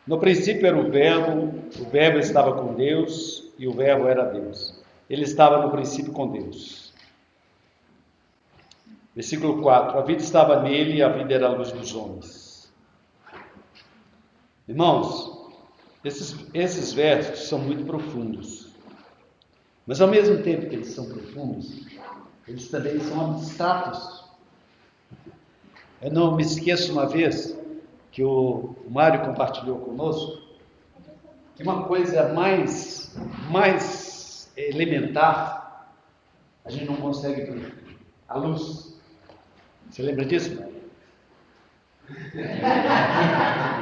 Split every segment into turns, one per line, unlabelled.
No princípio era o Verbo estava com Deus e o Verbo era Deus. Ele estava no princípio com Deus. Versículo 4: a vida estava nele e a vida era a luz dos homens. Irmãos, esses versos são muito profundos, mas ao mesmo tempo que eles são profundos, eles também são abstratos. Eu não me esqueço uma vez que o Mário compartilhou conosco que uma coisa mais elementar a gente não consegue ver: a luz. Você lembra disso, Mário?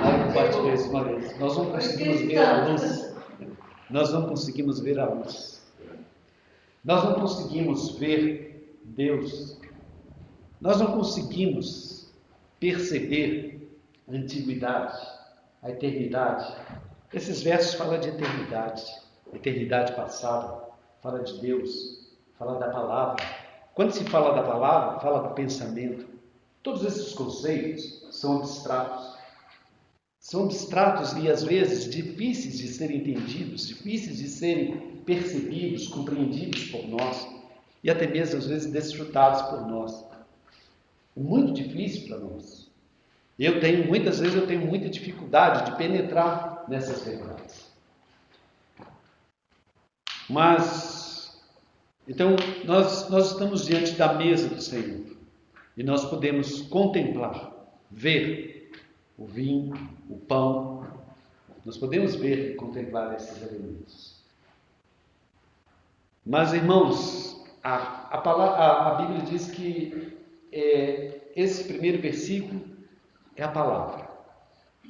Mário compartilhou isso uma vez. Nós não conseguimos ver a luz. Nós não conseguimos ver a luz. Nós não conseguimos ver Deus. Nós não conseguimos perceber a antiguidade, a eternidade. Esses versos falam de eternidade passada, fala de Deus, fala da palavra. Quando se fala da palavra, fala do pensamento. Todos esses conceitos são abstratos. São abstratos e, às vezes, difíceis de serem entendidos, difíceis de serem percebidos, compreendidos por nós e até mesmo, às vezes, desfrutados por nós. É muito difícil para nós. Muitas vezes eu tenho muita dificuldade de penetrar nessas verdades. Mas, então, nós estamos diante da mesa do Senhor e nós podemos contemplar, ver o vinho, o pão. Nós podemos ver e contemplar esses elementos. Mas, irmãos, a Bíblia diz que esse primeiro versículo é a palavra.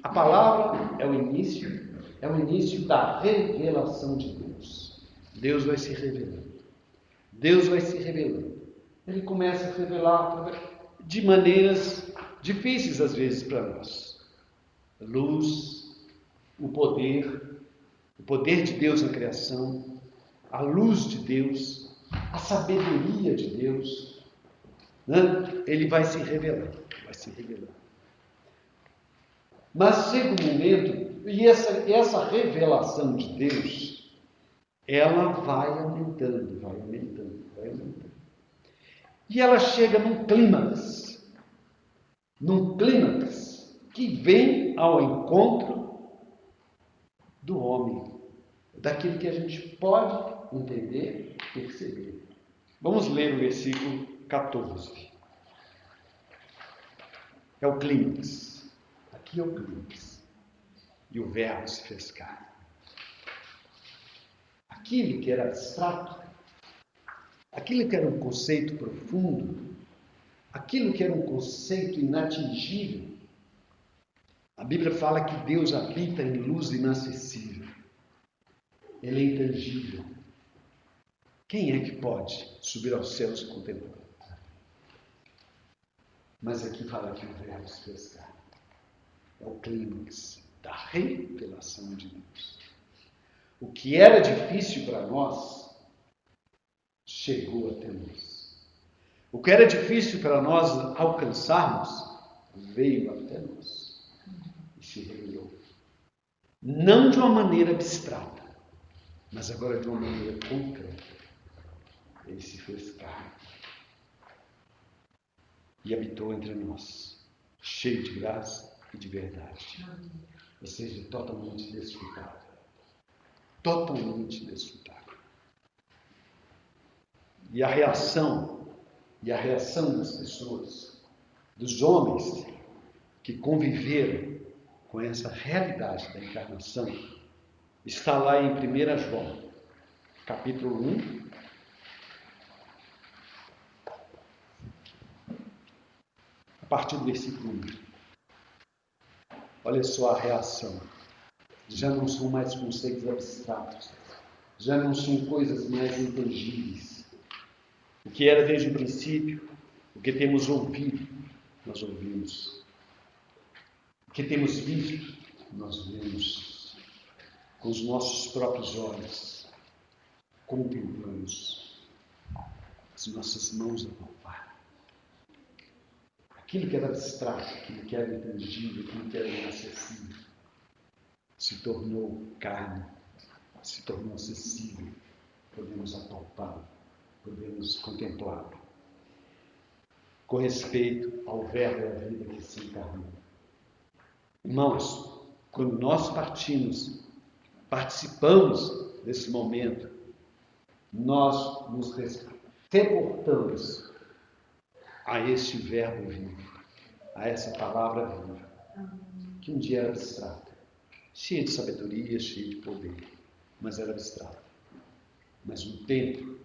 A palavra é o início da revelação de Deus. Deus vai se revelando. Deus vai se revelando. Ele começa a revelar de maneiras difíceis às vezes para nós. A luz, o poder de Deus na criação, a luz de Deus, a sabedoria de Deus, né? Ele vai se revelando, Mas chega um momento, e essa revelação de Deus, ela vai aumentando. E ela chega num clímax que vem ao encontro do homem, daquilo que a gente pode entender, perceber. Vamos ler o versículo 14. É o clímax. Aqui é o clímax. E o Verbo se fez carne. Aquilo que era abstrato, aquilo que era um conceito profundo, aquilo que era um conceito inatingível. A Bíblia fala que Deus habita em luz inacessível. Ele é intangível. Quem é que pode subir aos céus e contemplar? Mas aqui fala que o Verbo se fez carne. É o clímax da revelação de Deus. O que era difícil para nós, chegou até nós. O que era difícil para nós alcançarmos, veio até nós e se revelou. Não de uma maneira abstrata, mas agora de uma maneira concreta. Ele se fez carne e habitou entre nós, cheio de graça e de verdade. Ou seja, totalmente desfrutável. Totalmente desfrutável. E a reação das pessoas, dos homens que conviveram com essa realidade da encarnação, está lá em 1 João, capítulo 1, a partir do versículo 1. Olha só a reação. Já não são mais conceitos abstratos, já não são coisas mais intangíveis. O que era desde o princípio, o que temos ouvido, nós ouvimos. O que temos visto, nós vemos. Com os nossos próprios olhos, contemplamos. As nossas mãos a palpar. Aquilo que era abstrato, aquilo que era intangível, aquilo que era inacessível, se tornou carne, se tornou acessível. Podemos apalpá-lo, podemos contemplá-lo. Com respeito ao verbo da vida que se encarnou. Irmãos, quando nós participamos desse momento, nós nos reportamos a este verbo vivo, a essa palavra viva, que um dia era abstrata, cheia de sabedoria, cheia de poder, mas era abstrata. Mas no tempo,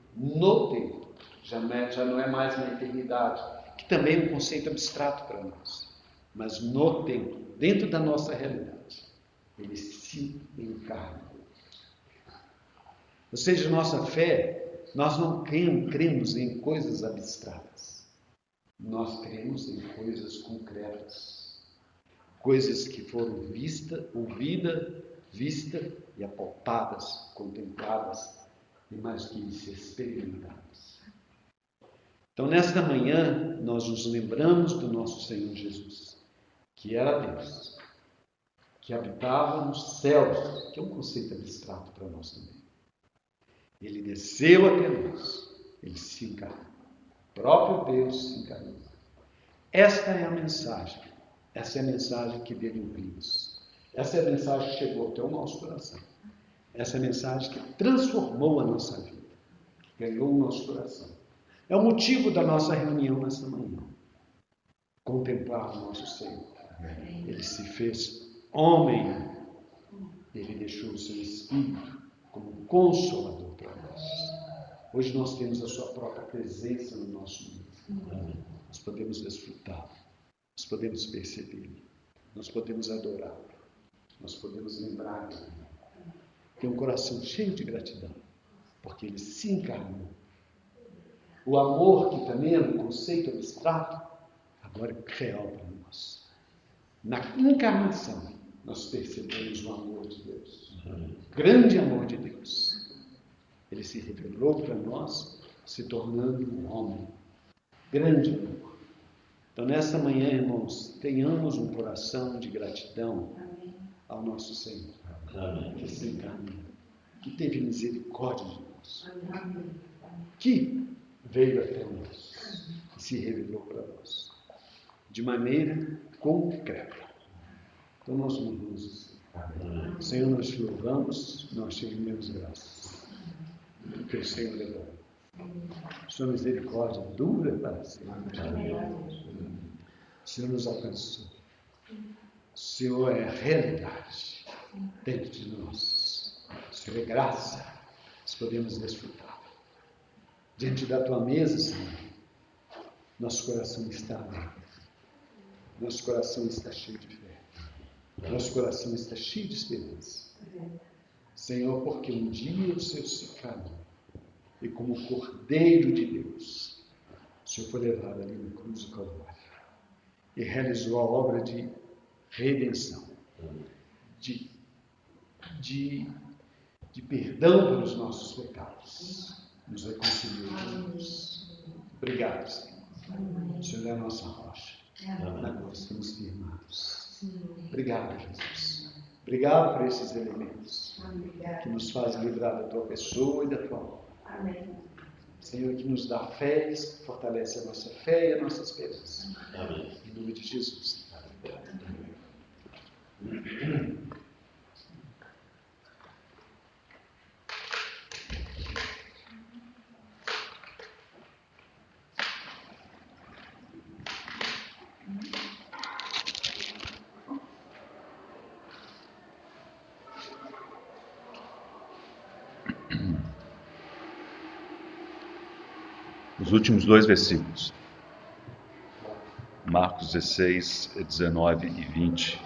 já não é mais na eternidade, que também é um conceito abstrato para nós, mas no tempo, dentro da nossa realidade, ele se encarna. Ou seja, nossa fé, nós não cremos em coisas abstratas, nós cremos em coisas concretas, coisas que foram ouvidas e apalpadas, contempladas, e mais que isso, experimentadas. Então, nesta manhã, nós nos lembramos do nosso Senhor Jesus, que era Deus, que habitava nos céus, que é um conceito abstrato para nós também. Ele desceu até nós, ele se encarnou. O próprio Deus se encarnou. Esta é a mensagem. Essa é a mensagem que dele ouvimos. Essa é a mensagem que chegou até o nosso coração. Essa é a mensagem que transformou a nossa vida, que ganhou o nosso coração. É o motivo da nossa reunião nesta manhã. Contemplar o nosso Senhor. Ele se fez homem. Ele deixou o seu Espírito como consolador para nós. Hoje nós temos a sua própria presença no nosso mundo. Nós podemos desfrutá-lo. Nós podemos percebê-lo. Nós podemos adorá-lo. Nós podemos lembrar dele. Ter um coração cheio de gratidão, porque ele se encarnou. O amor, que também era um conceito abstrato, agora é real para nós. Na encarnação, nós percebemos o amor de Deus. O grande amor de Deus. Ele se revelou para nós, se tornando um homem. Grande amor. Então, nesta manhã, irmãos, tenhamos um coração de gratidão ao nosso Senhor. Que se encarnou, que teve misericórdia de nós, que veio até nós e se revelou para nós de maneira concreta. Então nós louvamos o Senhor, nós te louvamos, nós te rendemos graças, porque o Senhor é bom. Sua misericórdia dura para sempre. O Senhor nos alcançou. O Senhor é a realidade dentro de nós. O Senhor é graça. Nós podemos desfrutar. Diante da tua mesa, Senhor, nosso coração está aberto. Nosso coração está cheio de fé. Nosso coração está cheio de esperança. Senhor, porque um dia o Senhor se encarnou e como Cordeiro de Deus, o Senhor foi levado ali na cruz do Calvário e realizou a obra de redenção, de perdão pelos nossos pecados. Nos reconciliou com Deus. Obrigado, Senhor. O Senhor é a nossa rocha, na qual estamos firmados. Obrigado, Jesus. Obrigado por esses elementos que nos fazem lembrar da tua pessoa e da tua obra. Senhor, que nos dá fé, fortalece a nossa fé e a nossa esperança. Amém. Em nome de Jesus.
Os últimos dois versículos, Marcos 16, 19 e 20.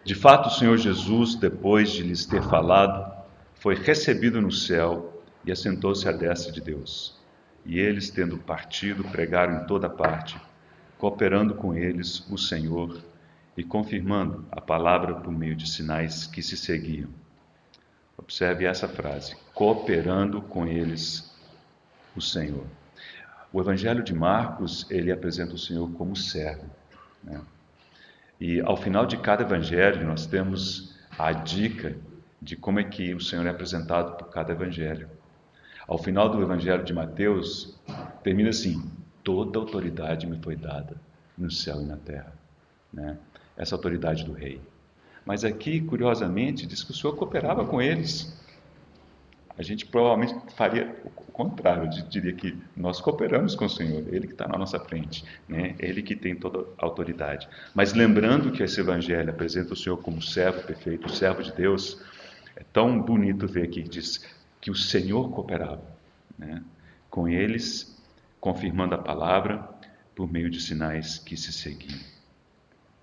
De fato, o Senhor Jesus, depois de lhes ter falado, foi recebido no céu e assentou-se à destra de Deus. E eles, tendo partido, pregaram em toda parte, cooperando com eles o Senhor e confirmando a palavra por meio de sinais que se seguiam. Observe essa frase, cooperando com eles o Senhor. O Evangelho de Marcos, ele apresenta o Senhor como servo, né? E ao final de cada evangelho nós temos a dica de como é que o Senhor é apresentado por cada evangelho. Ao final do evangelho de Mateus, termina assim: toda autoridade me foi dada no céu e na terra. Né? Essa autoridade do rei. Mas aqui, curiosamente, diz que o Senhor cooperava com eles. A gente provavelmente faria o contrário, diria que nós cooperamos com o Senhor, Ele que está na nossa frente, né? Ele que tem toda a autoridade. Mas lembrando que esse Evangelho apresenta o Senhor como servo perfeito, o servo de Deus, é tão bonito ver aqui que diz que o Senhor cooperava, né, com eles, confirmando a palavra por meio de sinais que se seguiam.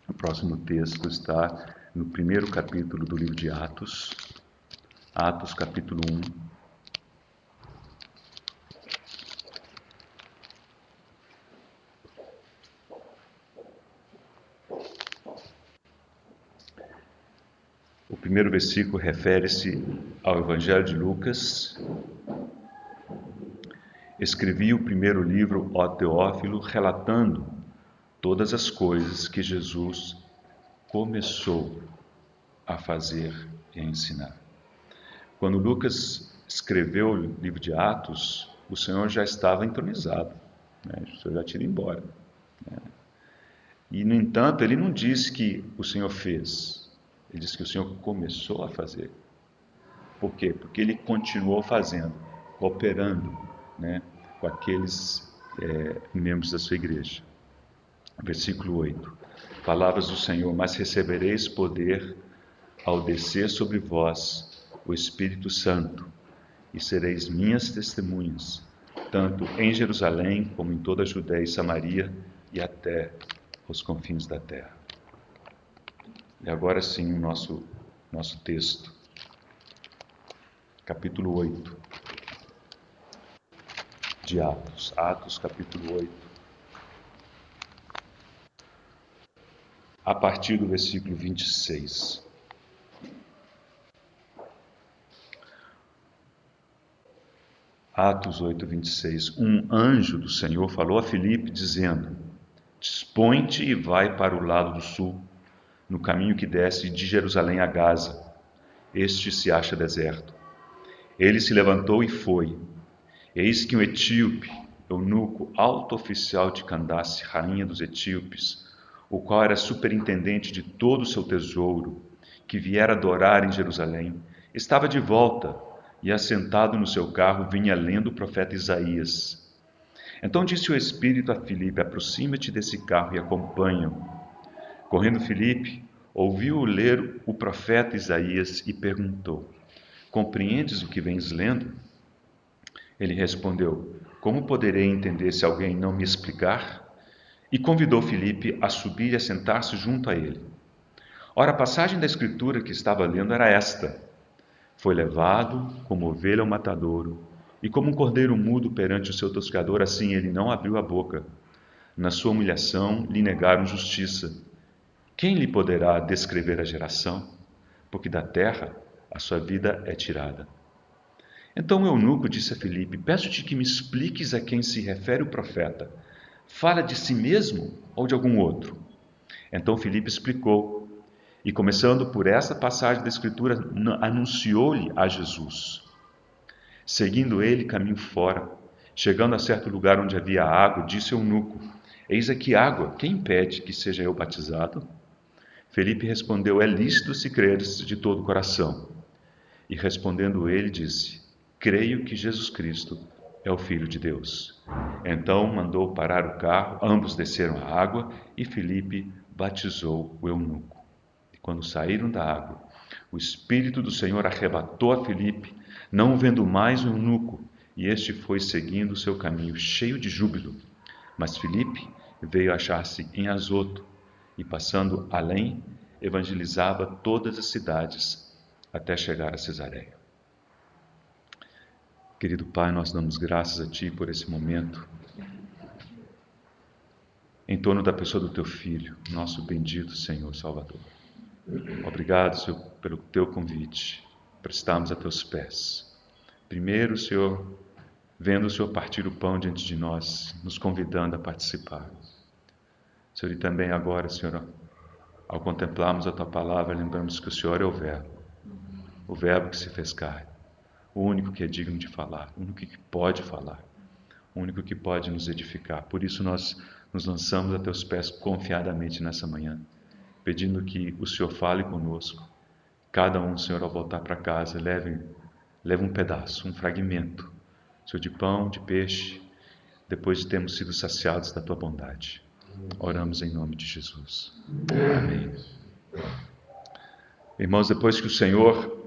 O próximo texto está no primeiro capítulo do livro de Atos, Atos capítulo 1. O primeiro versículo refere-se ao Evangelho de Lucas. Escrevi o primeiro livro, ó Teófilo, relatando todas as coisas que Jesus começou a fazer e a ensinar. Quando Lucas escreveu o livro de Atos, o Senhor já estava entronizado, né? O Senhor já tinha ido embora, né? E, no entanto, ele não disse que o Senhor fez, ele disse que o Senhor começou a fazer. Por quê? Porque ele continuou fazendo, cooperando, né, com aqueles membros da sua igreja. Versículo 8. Palavras do Senhor: mas recebereis poder ao descer sobre vós o Espírito Santo, e sereis minhas testemunhas, tanto em Jerusalém como em toda a Judéia e Samaria e até os confins da terra. E agora sim o nosso texto. Capítulo 8 de Atos. Atos, capítulo 8. A partir do versículo 26. Atos 8, 26. Um anjo do Senhor falou a Filipe, dizendo: dispõe-te e vai para o lado do sul, no caminho que desce de Jerusalém a Gaza. Este se acha deserto. Ele se levantou e foi. Eis que um etíope, eunuco, alto oficial de Candace, rainha dos etíopes, o qual era superintendente de todo o seu tesouro, que viera adorar em Jerusalém, estava de volta e, assentado no seu carro, vinha lendo o profeta Isaías. Então disse o Espírito a Filipe: aproxima-te desse carro e acompanha-o. Correndo Filipe, ouviu-o ler o profeta Isaías e perguntou: compreendes o que vens lendo? Ele respondeu: como poderei entender se alguém não me explicar? E convidou Filipe a subir e a sentar-se junto a ele. Ora, a passagem da Escritura que estava lendo era esta: foi levado como ovelha ao matadouro, e como um cordeiro mudo perante o seu tosqueador, assim ele não abriu a boca. Na sua humilhação lhe negaram justiça. Quem lhe poderá descrever a geração? Porque da terra a sua vida é tirada. Então o eunuco disse a Filipe: peço-te que me expliques a quem se refere o profeta. Fala de si mesmo ou de algum outro? Então Filipe explicou, e começando por essa passagem da Escritura, anunciou-lhe a Jesus. Seguindo ele, caminho fora, chegando a certo lugar onde havia água, disse ao eunuco: eis aqui água, quem impede que seja eu batizado? Filipe respondeu: é lícito se creres de todo o coração. E respondendo ele, disse: creio que Jesus Cristo é o Filho de Deus. Então mandou parar o carro, ambos desceram a água e Filipe batizou o eunuco. E quando saíram da água, o Espírito do Senhor arrebatou a Filipe, não vendo mais o eunuco, e este foi seguindo o seu caminho cheio de júbilo. Mas Filipe veio achar-se em Azoto e, passando além, evangelizava todas as cidades até chegar a Cesareia. Querido Pai, nós damos graças a Ti por esse momento, em torno da pessoa do Teu Filho, nosso bendito Senhor Salvador. Obrigado, Senhor, pelo Teu convite para estarmos a Teus pés. Primeiro, Senhor, vendo o Senhor partir o pão diante de nós, nos convidando a participar. Senhor, e também agora, Senhor, ao contemplarmos a Tua palavra, lembramos que o Senhor é o Verbo que se fez carne, o único que é digno de falar, o único que pode falar, o único que pode nos edificar. Por isso nós nos lançamos a Teus pés confiadamente nessa manhã, pedindo que o Senhor fale conosco. Cada um, Senhor, ao voltar para casa, leve um pedaço, um fragmento, Senhor, de pão, de peixe, depois de termos sido saciados da Tua bondade. Oramos em nome de Jesus. Amém. Irmãos, depois que o Senhor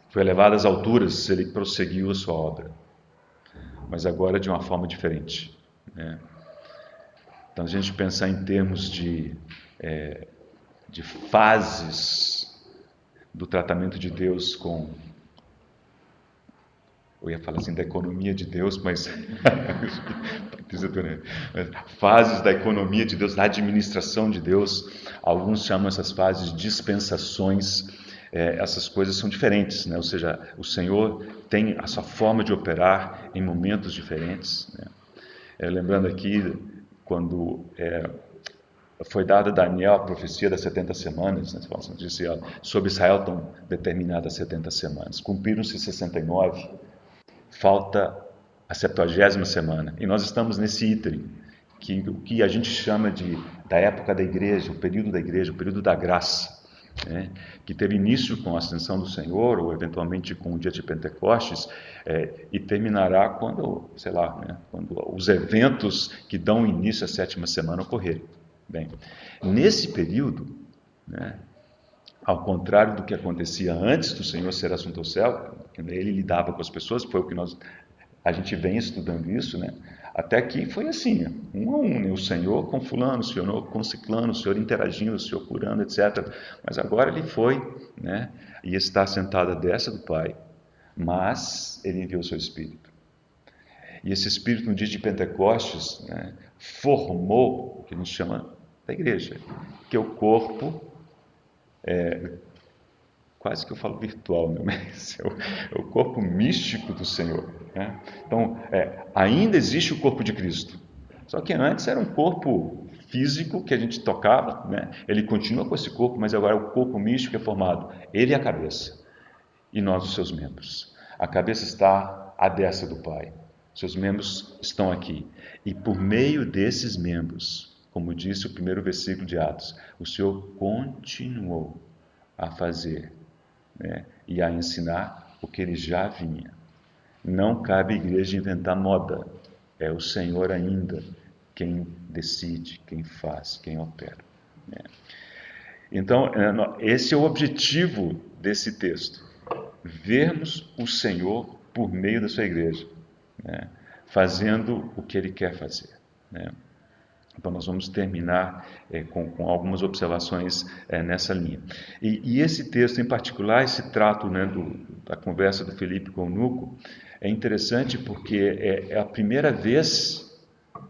foi elevado às alturas, Ele prosseguiu a sua obra, mas agora de uma forma diferente, né? Então, a gente pensar em termos de fases do tratamento de Deus com... Eu ia falar assim, da economia de Deus, mas fases da economia de Deus, da administração de Deus. Alguns chamam essas fases dispensações. Essas coisas são diferentes, né? Ou seja, o Senhor tem a sua forma de operar em momentos diferentes, né? Lembrando aqui, quando foi dada a Daniel a profecia das 70 semanas, né? Disse, sobre Israel estão determinadas 70 semanas. Cumpriram-se 69, falta a 70ª semana. E nós estamos nesse ínterim, que a gente chama da época da igreja, o período da igreja, o período da graça, né? Que teve início com a ascensão do Senhor, ou eventualmente com o dia de Pentecostes, e terminará quando, sei lá, né? Quando os eventos que dão início à 7ª semana ocorrerem. Bem, nesse período, né, ao contrário do que acontecia antes do Senhor ser assunto ao céu, Ele lidava com as pessoas, foi o que a gente vem estudando isso, né? Até que foi assim, um a um, né? O Senhor com fulano, o Senhor com ciclano, o Senhor interagindo, o Senhor curando, etc. Mas agora Ele foi, né? E está sentado à destra do Pai, mas Ele enviou o seu Espírito. E esse Espírito, no dia de Pentecostes, né, formou o que a gente chama da igreja, que é o corpo, quase que eu falo virtual, né? Mas é o corpo místico do Senhor, né? Então, ainda existe o corpo de Cristo, só que antes era um corpo físico que a gente tocava, né? Ele continua com esse corpo, mas agora é o corpo místico que é formado. Ele é a cabeça e nós os seus membros. A cabeça está à destra do Pai, seus membros estão aqui, e por meio desses membros, como disse o primeiro versículo de Atos, o Senhor continuou a fazer, né, e a ensinar o que Ele já vinha. Não cabe à igreja inventar moda, é o Senhor ainda quem decide, quem faz, quem opera, né? Então, esse é o objetivo desse texto, vermos o Senhor por meio da sua igreja, né, fazendo o que Ele quer fazer, né? Então, nós vamos terminar com algumas observações nessa linha. E esse texto em particular, esse trato, né, da conversa do Filipe com o eunuco, é interessante porque é a primeira vez,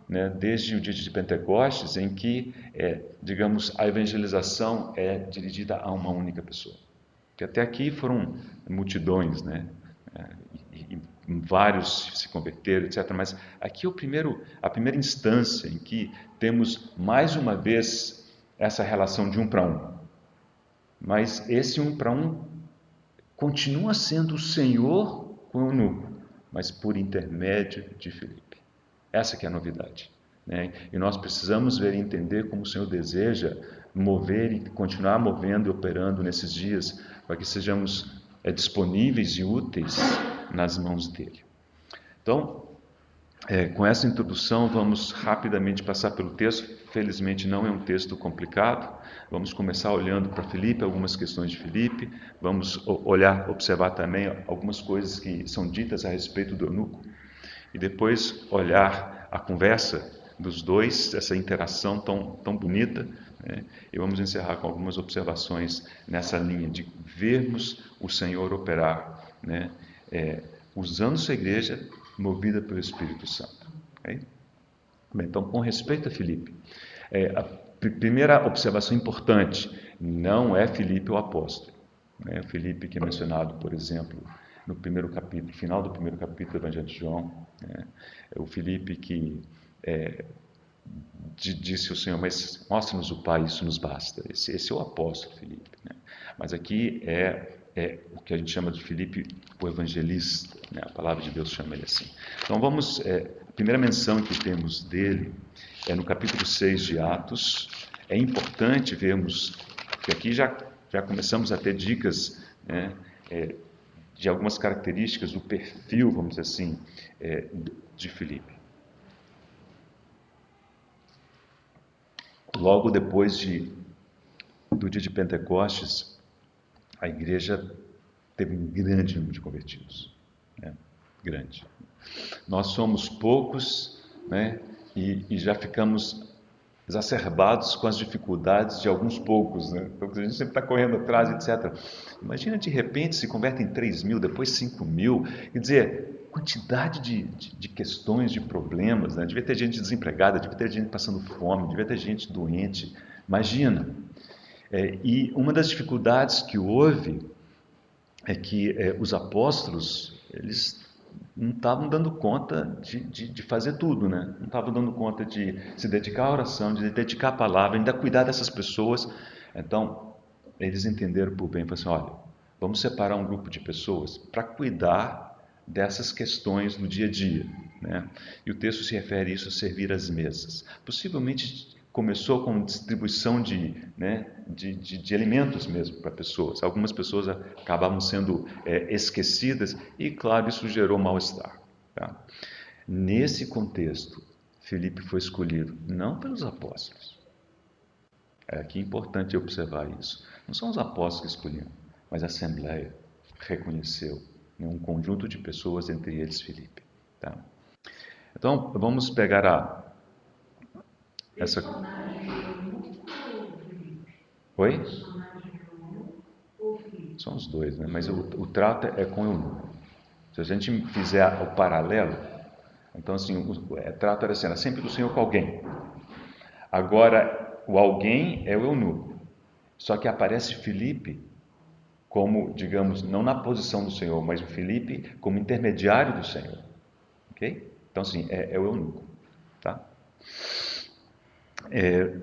né, desde o dia de Pentecostes, em que, digamos, a evangelização é dirigida a uma única pessoa. Que até aqui foram multidões, né? E vários se converteram, etc. Mas aqui é a primeira instância em que temos mais uma vez essa relação de um para um. Mas esse um para um continua sendo o Senhor com o eunuco, mas por intermédio de Filipe. Essa que é a novidade, né? E nós precisamos ver e entender como o Senhor deseja mover e continuar movendo e operando nesses dias, para que sejamos disponíveis e úteis nas mãos dele. Então, com essa introdução, vamos rapidamente passar pelo texto. Felizmente não é um texto complicado. Vamos começar olhando para Filipe, algumas questões de Filipe. Vamos observar também algumas coisas que são ditas a respeito do eunuco. E depois olhar a conversa dos dois, essa interação tão bonita, né? E vamos encerrar com algumas observações nessa linha de vermos o Senhor operar, né? Usando sua igreja movida pelo Espírito Santo. Okay? Bem, então, com respeito a Filipe, a primeira observação importante, não é Filipe o apóstolo, né? Filipe que é mencionado, por exemplo, no primeiro capítulo, final do primeiro capítulo do Evangelho de João, né? É o Filipe que disse o Senhor, mas mostra-nos o Pai, isso nos basta. Esse é o apóstolo Filipe, né? Mas aqui é o que a gente chama de Filipe o evangelista, né? A palavra de Deus chama ele assim. Então vamos, a primeira menção que temos dele é no capítulo 6 de Atos. É importante vermos que aqui já começamos a ter dicas, né, de algumas características do perfil, vamos dizer assim, de Filipe. Logo depois do dia de Pentecostes, a igreja teve um grande número de convertidos, né? Grande. Nós somos poucos, né? E já ficamos exacerbados com as dificuldades de alguns poucos, né? Então, a gente sempre está correndo atrás, etc. Imagina, de repente, se converte em 3.000, depois 5.000, quer dizer, quantidade de questões, de problemas, né? Devia ter gente desempregada, devia ter gente passando fome, devia ter gente doente, imagina. E uma das dificuldades que houve é que os apóstolos, eles não estavam dando conta de fazer tudo, né? Não estavam dando conta de se dedicar à oração, de dedicar à palavra, ainda cuidar dessas pessoas. Então, eles entenderam por bem, falaram assim, olha, vamos separar um grupo de pessoas para cuidar dessas questões no dia a dia, né? E o texto se refere a isso, a servir as mesas. Possivelmente começou com distribuição de alimentos mesmo para pessoas. Algumas pessoas acabavam sendo esquecidas e, claro, isso gerou mal-estar. Tá? Nesse contexto, Filipe foi escolhido não pelos apóstolos. Aqui é importante observar isso. Não são os apóstolos que escolheram, mas a Assembleia reconheceu, né, um conjunto de pessoas, entre eles Filipe. Tá? Então, vamos pegar essa... Oi? São os dois, né? Mas o trato é com o eunuco. Se a gente fizer o paralelo, então assim, o trato era sempre do Senhor com alguém. Agora, o alguém é o eunuco. Só que aparece Filipe como, digamos, não na posição do Senhor, mas o Filipe como intermediário do Senhor. Ok? Então, assim, é o eunuco. Tá?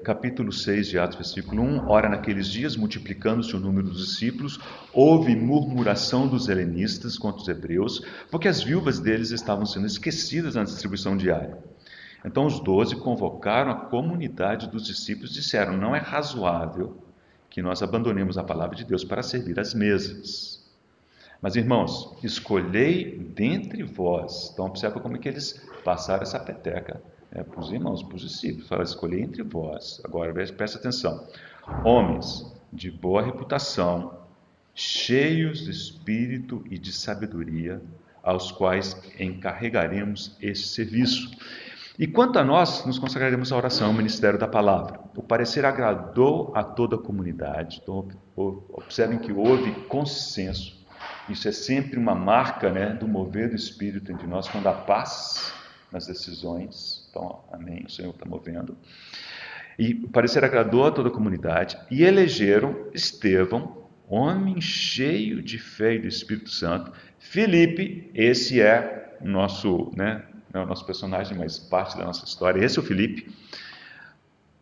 Capítulo 6 de Atos, versículo 1, ora naqueles dias, multiplicando-se o número dos discípulos, houve murmuração dos helenistas contra os hebreus, porque as viúvas deles estavam sendo esquecidas na distribuição diária. Então os 12 convocaram a comunidade dos discípulos e disseram, não é razoável que nós abandonemos a palavra de Deus para servir as mesas. Mas irmãos, escolhei dentre vós, então observa como é que eles passaram essa peteca, para os irmãos, para os discípulos, fala, escolhi entre vós. Agora presta atenção, homens de boa reputação, cheios de espírito e de sabedoria, aos quais encarregaremos esse serviço. E quanto a nós, nos consagraremos à oração, ao ministério da palavra. O parecer agradou a toda a comunidade, então observem que houve consenso. Isso é sempre uma marca, né, do mover do Espírito entre nós, quando há paz nas decisões. Então, amém, o Senhor está movendo. E o parecer agradou a toda a comunidade e elegeram Estevão, homem cheio de fé e do Espírito Santo. Filipe, esse é o nosso, né, não é o nosso personagem, mas parte da nossa história. Esse é o Filipe.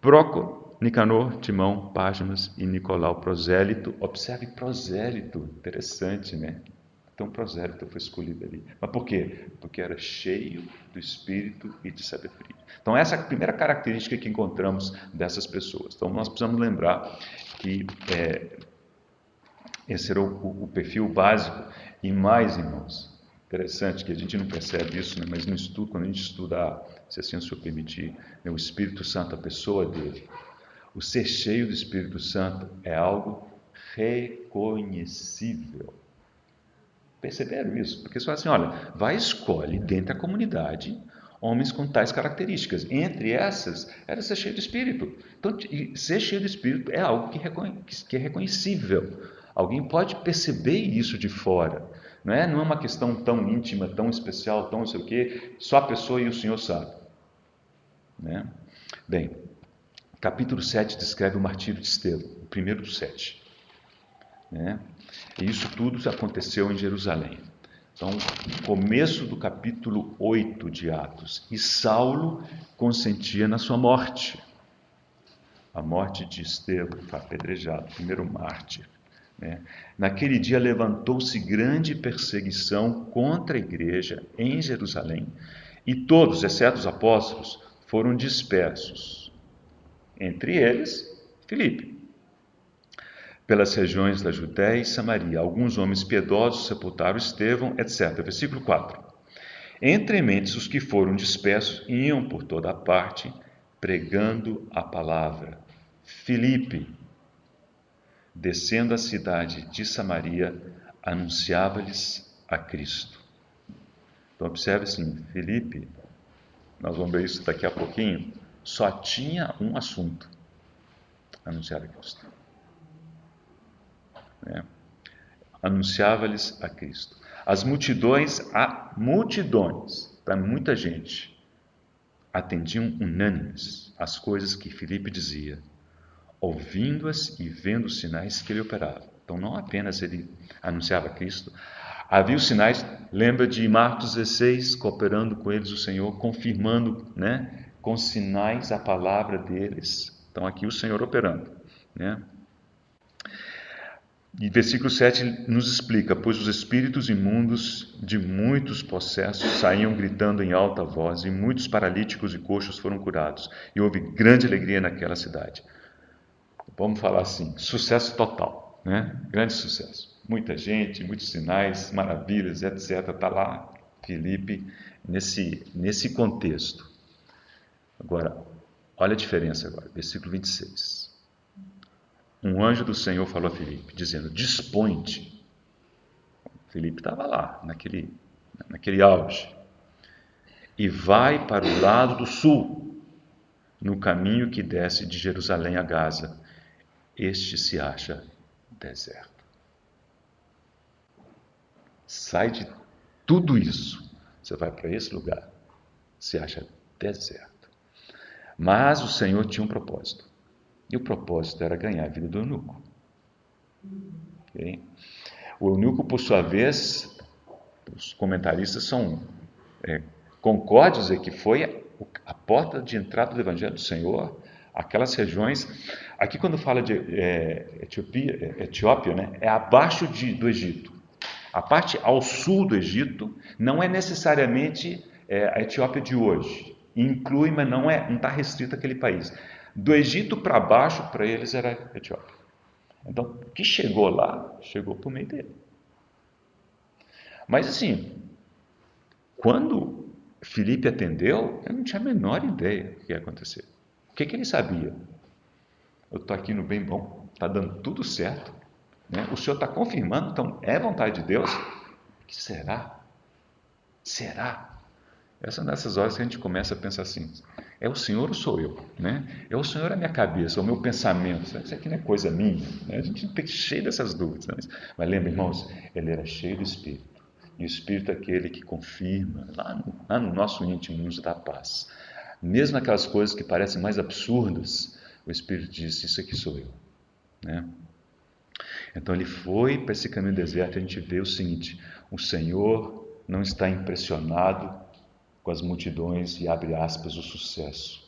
Prócoro, Nicanor, Timão, Parmenas e Nicolau, prosélito. Observe prosélito, interessante, né? Então, prosélito foi escolhido ali. Mas por quê? Porque era cheio do Espírito e de sabedoria. Então, essa é a primeira característica que encontramos dessas pessoas. Então, nós precisamos lembrar que esse era o perfil básico. E mais, irmãos, interessante que a gente não percebe isso, né? Mas no estudo, quando a gente estuda, se assim o Senhor permitir, né, o Espírito Santo, a pessoa dele, o ser cheio do Espírito Santo é algo reconhecível. Perceberam isso? Porque só assim, olha, vai escolhe dentro da comunidade homens com tais características. Entre essas, era ser cheio do Espírito. Então, ser cheio do Espírito é algo que é reconhecível. Alguém pode perceber isso de fora. Não é uma questão tão íntima, tão especial, tão não sei o quê, só a pessoa e o Senhor sabe. Né? Bem, capítulo 7 descreve o martírio de Estevão, o primeiro dos 7. Né? E isso tudo aconteceu em Jerusalém. Então, começo do capítulo 8 de Atos. E Saulo consentia na sua morte. A morte de Estevão, foi apedrejado, primeiro mártir. Naquele dia levantou-se grande perseguição contra a igreja em Jerusalém, e todos, exceto os apóstolos, foram dispersos. Entre eles, Filipe. Pelas regiões da Judéia e Samaria, alguns homens piedosos sepultaram Estevão, etc. Versículo 4. Entre mentes, os que foram dispersos iam por toda a parte, pregando a palavra. Filipe, descendo a cidade de Samaria, anunciava-lhes a Cristo. Então, observe assim, Filipe, nós vamos ver isso daqui a pouquinho, só tinha um assunto: anunciar a Cristo. Anunciava-lhes a Cristo. As multidões, para muita gente, atendiam unânimes às coisas que Filipe dizia, ouvindo-as e vendo os sinais que ele operava. Então, não apenas ele anunciava Cristo, havia os sinais, lembra de Marcos 16, cooperando com eles o Senhor, confirmando, com sinais a palavra deles. Então, aqui o Senhor operando, E versículo 7 nos explica: pois os espíritos imundos de muitos possessos saíam gritando em alta voz, e muitos paralíticos e coxos foram curados, e houve grande alegria naquela cidade. Vamos falar assim, sucesso total, grande sucesso. Muita gente, muitos sinais, maravilhas, etc. Está lá Filipe nesse contexto. Agora, olha a diferença agora, versículo 26. Um anjo do Senhor falou a Filipe, dizendo: dispõe-te. Filipe estava lá, naquele auge. E vai para o lado do sul, no caminho que desce de Jerusalém a Gaza. Este se acha deserto. Sai de tudo isso. Você vai para esse lugar, se acha deserto. Mas o Senhor tinha um propósito. E o propósito era ganhar a vida do eunuco. Okay? O eunuco, por sua vez, os comentaristas concordam em dizer que foi a porta de entrada do Evangelho do Senhor, aquelas regiões. Aqui, quando fala de Etiópia, é abaixo do Egito. A parte ao sul do Egito não é necessariamente a Etiópia de hoje. Inclui, mas não está restrito àquele país. Do Egito para baixo, para eles, era Etiópia. Então, o que chegou lá, chegou por meio dele. Mas assim, quando Filipe atendeu, eu não tinha a menor ideia do que ia acontecer. O que ele sabia? Eu estou aqui no bem bom, está dando tudo certo, o Senhor está confirmando, então é vontade de Deus. O que será? Será? Essa é dessas horas que a gente começa a pensar assim: é o Senhor ou sou eu? É o Senhor a minha cabeça, o meu pensamento? Isso aqui não é coisa minha? A gente fica cheio dessas dúvidas. Mas lembra, irmãos, ele era cheio do Espírito. E o Espírito é aquele que confirma, lá no nosso íntimo, nos dá paz. Mesmo aquelas coisas que parecem mais absurdas, o Espírito diz: isso aqui sou eu. Então ele foi para esse caminho deserto. A gente vê o seguinte: o Senhor não está impressionado com as multidões e, abre aspas, o sucesso.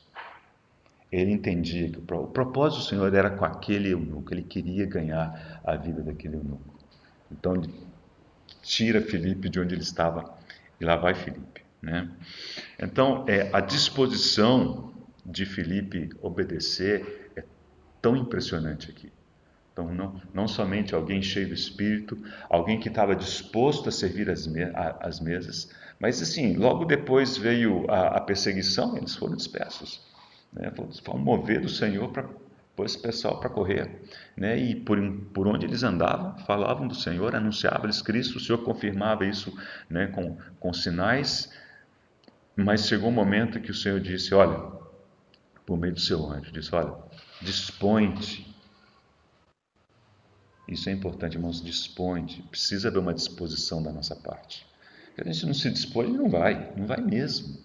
Ele entendia que o propósito do Senhor era com aquele eunuco. Ele queria ganhar a vida daquele eunuco. Então ele tira Filipe de onde ele estava e lá vai Filipe. Então a disposição de Filipe obedecer é tão impressionante aqui. Então não somente alguém cheio do Espírito, alguém que estava disposto a servir as mesas, mas assim, logo depois veio a perseguição, eles foram dispersos. Foram mover do Senhor para pôr esse pessoal para correr. E por onde eles andavam, falavam do Senhor, anunciavam-lhes Cristo, o Senhor confirmava isso com sinais, mas chegou um momento que o Senhor disse: olha, por meio do seu anjo, disse: olha, dispõe-te. Isso é importante, irmãos, dispõe-te. Precisa haver uma disposição da nossa parte. Se a gente não se dispõe, não vai mesmo.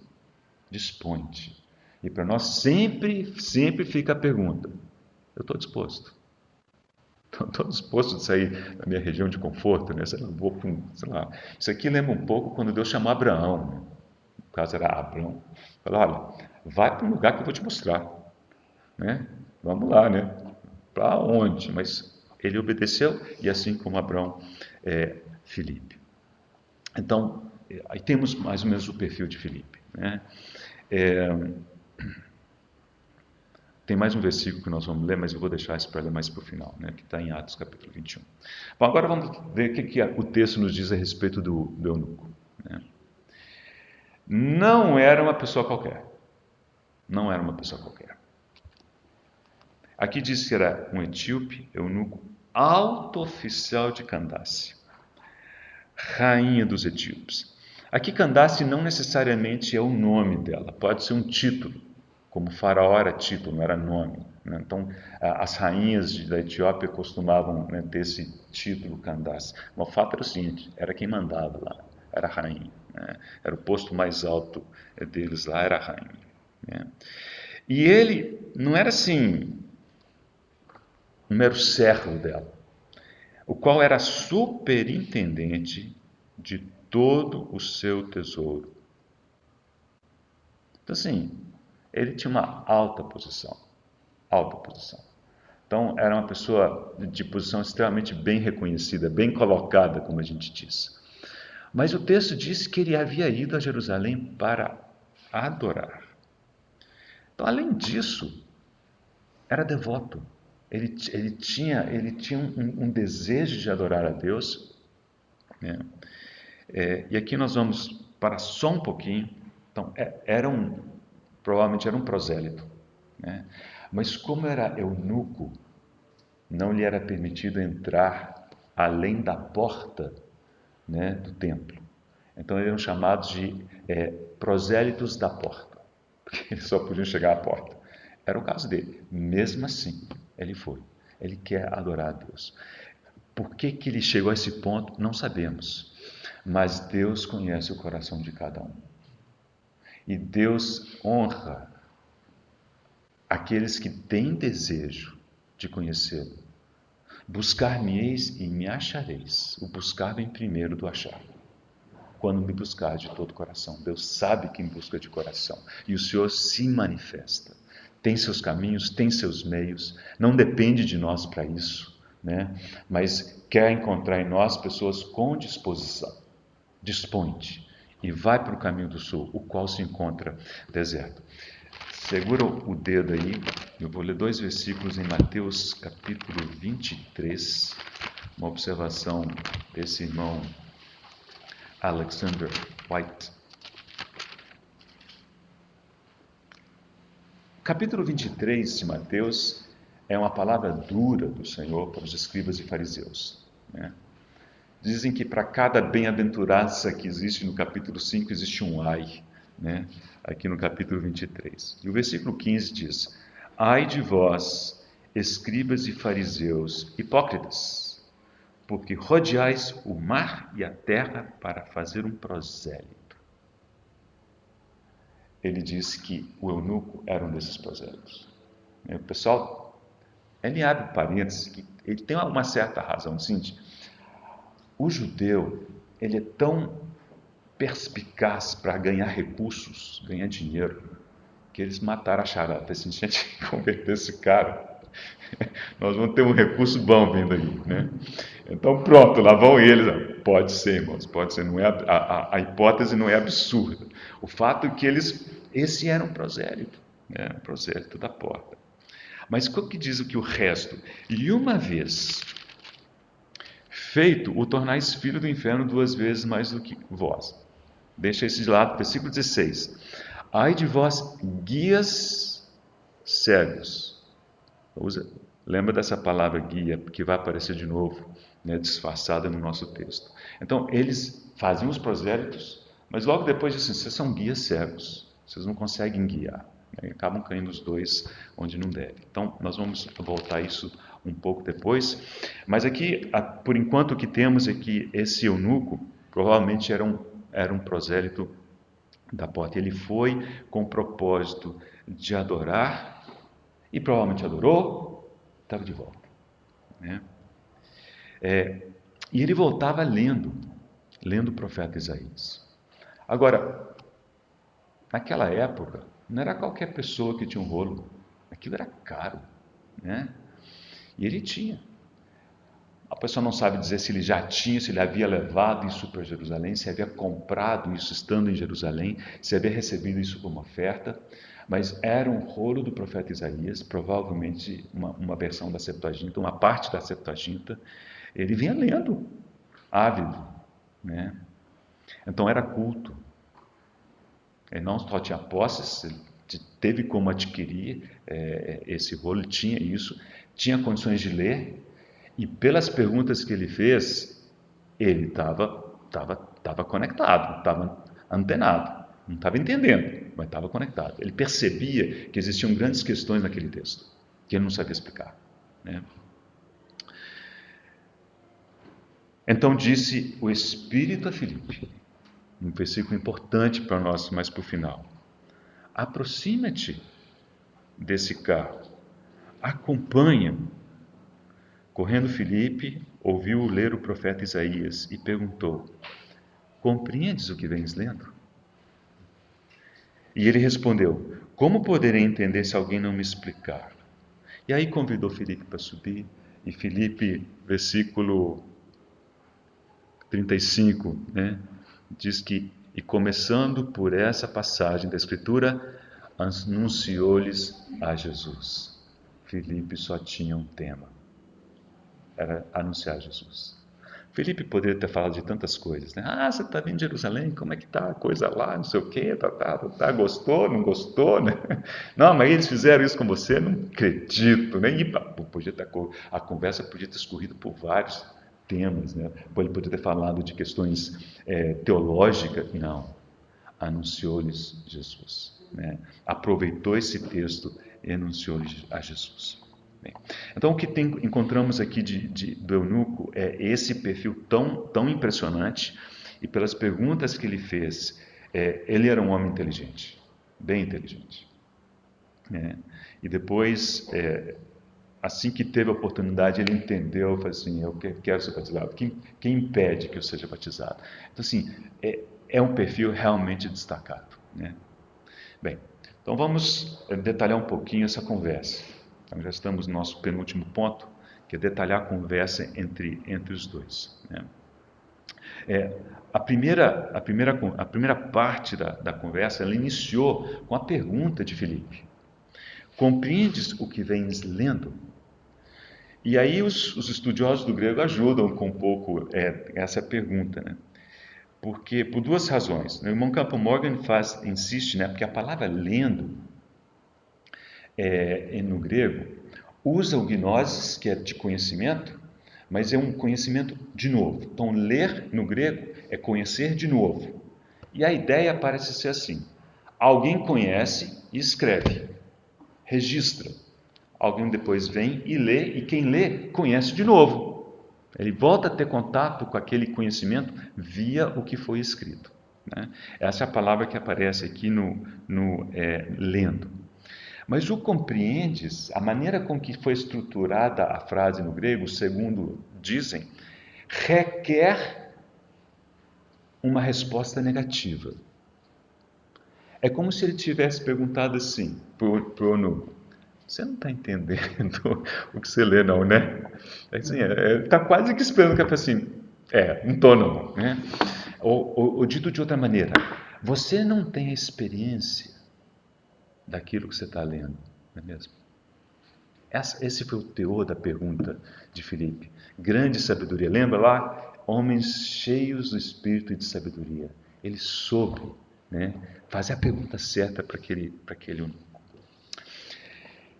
Dispõe-te. E para nós sempre fica a pergunta: eu estou disposto? Estou disposto a sair da minha região de conforto, né? Sei lá. Isso aqui lembra um pouco quando Deus chamou Abraão, né? No caso era Abrão. Falou, olha, vai para um lugar que eu vou te mostrar, né? Vamos lá, né? Para onde? Mas ele obedeceu, e assim como Abrão, Filipe. Então, aí temos mais ou menos o perfil de Filipe, né? Tem mais um versículo que nós vamos ler, mas eu vou deixar isso para ler mais para o final, né? Que está em Atos capítulo 21. Bom, agora vamos ver o que o texto nos diz a respeito do eunuco, né? Não era uma pessoa qualquer. Não era uma pessoa qualquer. Aqui diz que era um etíope, eunuco, alto oficial de Candace, rainha dos etíopes. Aqui Candace não necessariamente é o nome dela, pode ser um título, como Faraó era título, não era nome, né? Então, as rainhas da Etiópia costumavam, né, ter esse título Candace. Mas o fato era o seguinte, era quem mandava lá, era a rainha, né? Era o posto mais alto deles lá, era a rainha, né? E ele não era assim, um mero servo dela, o qual era superintendente de todo o seu tesouro. Então, assim, ele tinha uma alta posição. Alta posição. Então, era uma pessoa de posição extremamente bem reconhecida, bem colocada, como a gente diz. Mas o texto diz que ele havia ido a Jerusalém para adorar. Então, além disso, era devoto. Ele tinha um desejo de adorar a Deus, né? E aqui nós vamos para só um pouquinho. Então, provavelmente era um prosélito, né? Mas como era eunuco, não lhe era permitido entrar além da porta, né, do templo. Então, eles eram chamados de prosélitos da porta, porque eles só podiam chegar à porta. Era o caso dele. Mesmo assim, ele foi. Ele quer adorar a Deus. Por que ele chegou a esse ponto? Não sabemos. Mas Deus conhece o coração de cada um. E Deus honra aqueles que têm desejo de conhecê-lo. Buscar-me-eis e me achareis. O buscar vem primeiro do achar. Quando me buscar de todo o coração. Deus sabe quem busca de coração. E o Senhor se manifesta. Tem seus caminhos, tem seus meios. Não depende de nós para isso, né? Mas quer encontrar em nós pessoas com disposição. Dispõe-te e vai para o caminho do sul, o qual se encontra deserto. Segura o dedo aí, eu vou ler 2 versículos em Mateus capítulo 23, uma observação desse irmão Alexander White. Capítulo 23 de Mateus é uma palavra dura do Senhor para os escribas e fariseus, né? Dizem que para cada bem-aventurança que existe no capítulo 5, existe um ai, né? Aqui no capítulo 23. E o versículo 15 diz: ai de vós, escribas e fariseus, hipócritas, porque rodeais o mar e a terra para fazer um prosélito. Ele diz que o eunuco era um desses prosélitos. O pessoal, ele abre parênteses, que ele tem uma certa razão. Seguinte, o judeu, ele é tão perspicaz para ganhar recursos, ganhar dinheiro, que eles mataram a charada. Assim, se a gente converter esse cara, nós vamos ter um recurso bom vindo aí, né? Então pronto, lá vão eles. Pode ser, irmãos, pode ser. Não é, a hipótese não é absurda. O fato é que esse era um prosélito, né? Um prosélito da porta. Mas o que diz o resto? E uma vez feito, o tornais filho do inferno 2 vezes mais do que vós. Deixa esse de lado, versículo 16. Ai de vós, guias cegos. Lembra dessa palavra guia, que vai aparecer de novo, né, disfarçada no nosso texto. Então, eles faziam os prosélitos, mas logo depois dizem, vocês são guias cegos, vocês não conseguem guiar. Né, acabam caindo os dois onde não deve. Então, nós vamos voltar a isso um pouco depois. Mas aqui, por enquanto, o que temos é que esse eunuco provavelmente era um prosélito da porta. Ele foi com o propósito de adorar, e provavelmente adorou, estava de volta, né? E ele voltava lendo o profeta Isaías. Agora, naquela época, não era qualquer pessoa que tinha um rolo. Aquilo era caro, né? E ele tinha. A pessoa não sabe dizer se ele já tinha, se ele havia levado isso para Jerusalém, se havia comprado isso estando em Jerusalém, se havia recebido isso como oferta, mas era um rolo do profeta Isaías, provavelmente uma versão da Septuaginta, uma parte da Septuaginta. Ele vinha lendo, ávido, né? Então era culto. Ele não só tinha posses, ele teve como adquirir esse rolo, ele tinha isso, tinha condições de ler, e pelas perguntas que ele fez, ele estava conectado, estava antenado, não estava entendendo, mas estava conectado. Ele percebia que existiam grandes questões naquele texto, que ele não sabia explicar, né? Então disse o Espírito a Filipe, um versículo importante para nós, mais para o final: aproxima-te desse carro, acompanha. Correndo Filipe, ouviu ler o profeta Isaías e perguntou: compreendes o que vens lendo? E ele respondeu: como poderei entender se alguém não me explicar? E aí convidou Filipe para subir, e Filipe, versículo 35, né, diz que, e começando por essa passagem da Escritura, anunciou-lhes a Jesus. Filipe só tinha um tema: era anunciar Jesus. Filipe poderia ter falado de tantas coisas, né? Ah, você está vindo de Jerusalém, como é que está a coisa lá, não sei o quê, gostou, não gostou, né? Não, mas eles fizeram isso com você, não acredito, né? E a conversa podia ter escorrido por vários temas, né? Ele poderia ter falado de questões teológicas, não. Anunciou-lhes Jesus, né? Aproveitou esse texto e anunciou-lhes a Jesus. Bem, então, o que encontramos aqui do eunuco é esse perfil tão impressionante, e pelas perguntas que ele fez, ele era um homem inteligente, bem inteligente, né? E depois, assim que teve a oportunidade, ele entendeu, falou assim: eu quero ser batizado. Quem impede que eu seja batizado? Então, assim, é um perfil realmente destacado, né? Bem, então vamos detalhar um pouquinho essa conversa. Então, já estamos no nosso penúltimo ponto, que é detalhar a conversa entre os dois, né? A primeira parte da conversa, ela iniciou com a pergunta de Filipe: compreendes o que vens lendo? E aí os estudiosos do grego ajudam com um pouco essa pergunta, né? Porque, por duas razões. O irmão Campo Morgan insiste, né? Porque a palavra lendo, no grego, usa o gnosis, que é de conhecimento, mas é um conhecimento de novo. Então, ler no grego é conhecer de novo. E a ideia parece ser assim: alguém conhece e escreve, registra. Alguém depois vem e lê, e quem lê conhece de novo. Ele volta a ter contato com aquele conhecimento via o que foi escrito, né? Essa é a palavra que aparece aqui no lendo. Mas o compreendes, a maneira com que foi estruturada a frase no grego, segundo dizem, requer uma resposta negativa. É como se ele tivesse perguntado assim para o eunuco: você não está entendendo o que você lê, não, né? Assim, está quase que esperando que eu fale assim: não estou, não, né? Ou dito de outra maneira, você não tem a experiência daquilo que você está lendo, não é mesmo? Esse foi o teor da pergunta de Filipe. Grande sabedoria. Lembra lá? Homens cheios do espírito e de sabedoria. Ele soube, né, fazer a pergunta certa para aquele eunuco.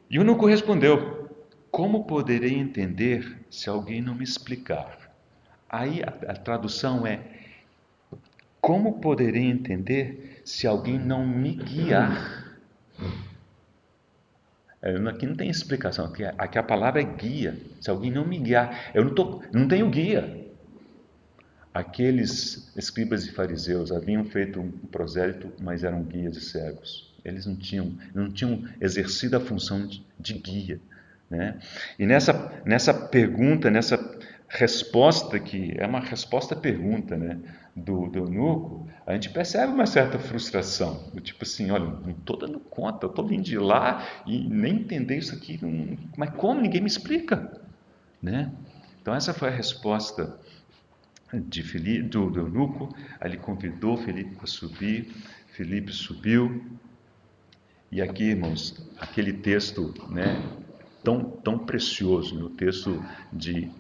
E o eunuco respondeu: como poderei entender se alguém não me explicar? Aí a tradução é: como poderei entender se alguém não me guiar? Aqui não tem explicação, aqui a palavra é guia. Se alguém não me guiar, eu não tenho guia. Aqueles escribas e fariseus haviam feito um prosélito, mas eram guias e cegos. Eles não tinham exercido a função de guia, né? E nessa pergunta, nessa resposta, que é uma resposta-pergunta, né, do eunuco, a gente percebe uma certa frustração, do tipo assim, olha, não estou dando conta, eu estou vindo de lá e nem entender isso aqui, mas como? Ninguém me explica, né? Então essa foi a resposta do eunuco. Ele convidou Filipe para subir, Filipe subiu, e aqui, irmãos, aquele texto, né, tão precioso, né, o texto de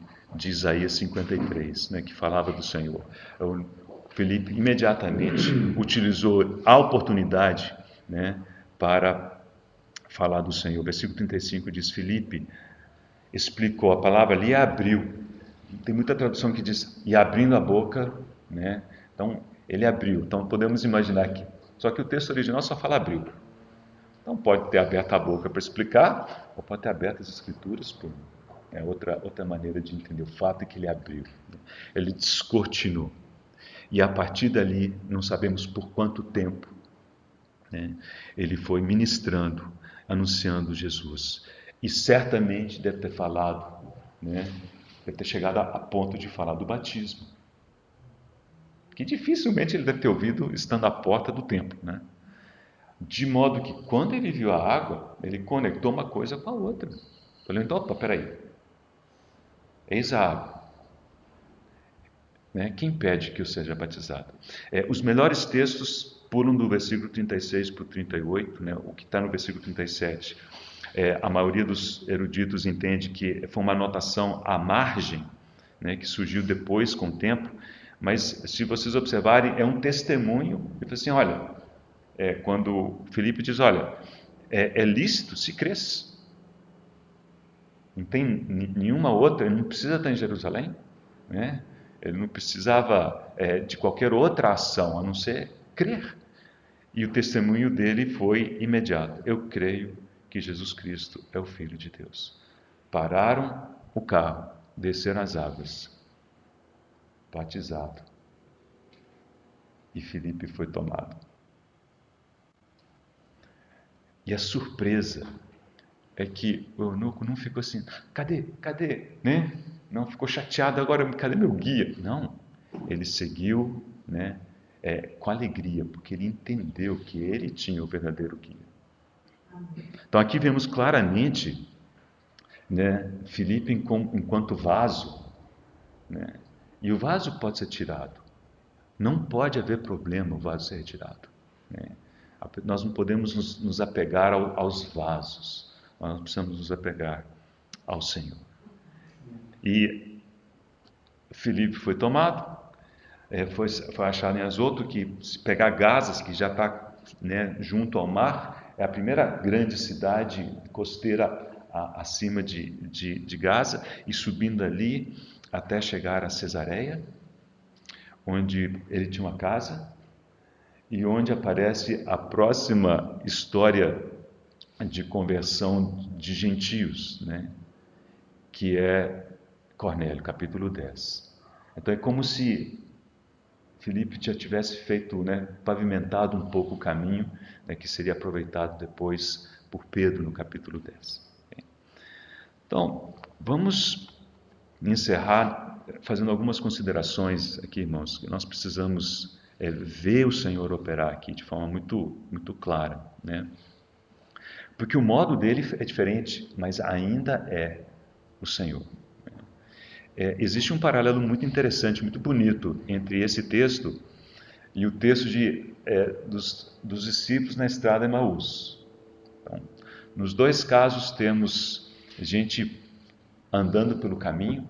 Isaías 53, né, que falava do Senhor. O Filipe imediatamente utilizou a oportunidade, né, para falar do Senhor. Versículo 35 diz: Filipe explicou, a palavra ali abriu. Tem muita tradução que diz, e abrindo a boca, né? Então, ele abriu. Então, podemos imaginar que, só que o texto original só fala abriu. Então, pode ter aberto a boca para explicar, ou pode ter aberto as escrituras, outra maneira de entender. O fato é que ele abriu, né? Ele descortinou. E a partir dali, não sabemos por quanto tempo, né, ele foi ministrando, anunciando Jesus. E certamente deve ter falado, né, deve ter chegado a ponto de falar do batismo, que dificilmente ele deve ter ouvido estando à porta do templo, né? De modo que quando ele viu a água, ele conectou uma coisa com a outra. Falou, então, opa, peraí, eis a água, né? Quem impede que eu seja batizado? Os melhores textos pulam do versículo 36 para o 38, né? O que está no versículo 37. A maioria dos eruditos entende que foi uma anotação à margem, né, que surgiu depois com o tempo, mas se vocês observarem, é um testemunho. Ele fala assim, olha, quando Filipe diz, olha, é lícito se cresce. Não tem nenhuma outra, ele não precisa estar em Jerusalém, né? Ele não precisava de qualquer outra ação, a não ser crer. E o testemunho dele foi imediato. Eu creio que Jesus Cristo é o Filho de Deus. Pararam o carro, desceram as águas, batizado. E Filipe foi tomado. E a surpresa é que o eunuco não ficou assim, cadê, né? Não ficou chateado, agora cadê meu guia? Não, ele seguiu, né, com alegria, porque ele entendeu que ele tinha o verdadeiro guia. Então aqui vemos claramente, né, Filipe enquanto vaso, né, e o vaso pode ser tirado. Não pode haver problema o vaso ser retirado, né? Nós não podemos nos apegar aos vasos, nós precisamos nos apegar ao Senhor. E Filipe foi tomado, foi achado em Azoto, que se pegar Gaza, que já está, né, junto ao mar, é a primeira grande cidade costeira acima de Gaza, e subindo ali até chegar a Cesareia, onde ele tinha uma casa, e onde aparece a próxima história de conversão de gentios, né? Que é Cornélio, capítulo 10. Então é como se Filipe já tivesse feito, né, pavimentado um pouco o caminho, né, que seria aproveitado depois por Pedro no capítulo 10. Então, vamos encerrar fazendo algumas considerações aqui, irmãos, que nós precisamos ver o Senhor operar aqui de forma muito, muito clara, né? Porque o modo dele é diferente, mas ainda é o Senhor. Existe um paralelo muito interessante, muito bonito entre esse texto e o texto dos discípulos na estrada de Emaús. Então, nos dois casos temos gente andando pelo caminho.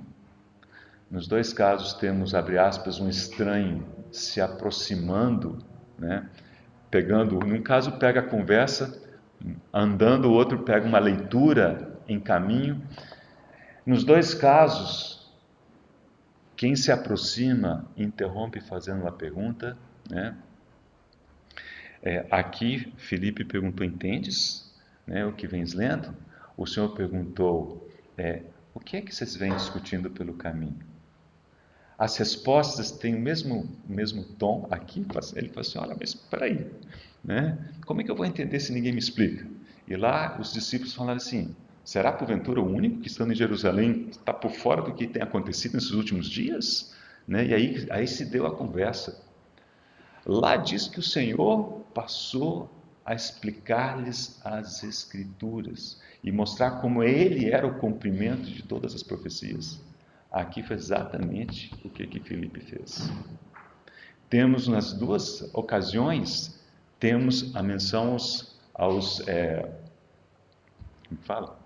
Nos dois casos temos, abre aspas, um estranho se aproximando, né? Pegando, num caso pega a conversa, andando, o outro pega uma leitura em caminho. Nos dois casos, quem se aproxima interrompe fazendo uma pergunta, né? Aqui, Filipe perguntou, entendes, né, o que vens lendo? O Senhor perguntou, o que é que vocês vêm discutindo pelo caminho? As respostas têm o mesmo tom aqui. Ele fala assim, olha, mas espera aí, né? Como é que eu vou entender se ninguém me explica? E lá os discípulos falaram assim, Será, porventura, o único que estando em Jerusalém está por fora do que tem acontecido nesses últimos dias? Né? E aí se deu a conversa. Lá diz que o Senhor passou a explicar-lhes as Escrituras e mostrar como Ele era o cumprimento de todas as profecias. Aqui foi exatamente o que Filipe fez. Temos nas duas ocasiões, temos a menção aos como fala?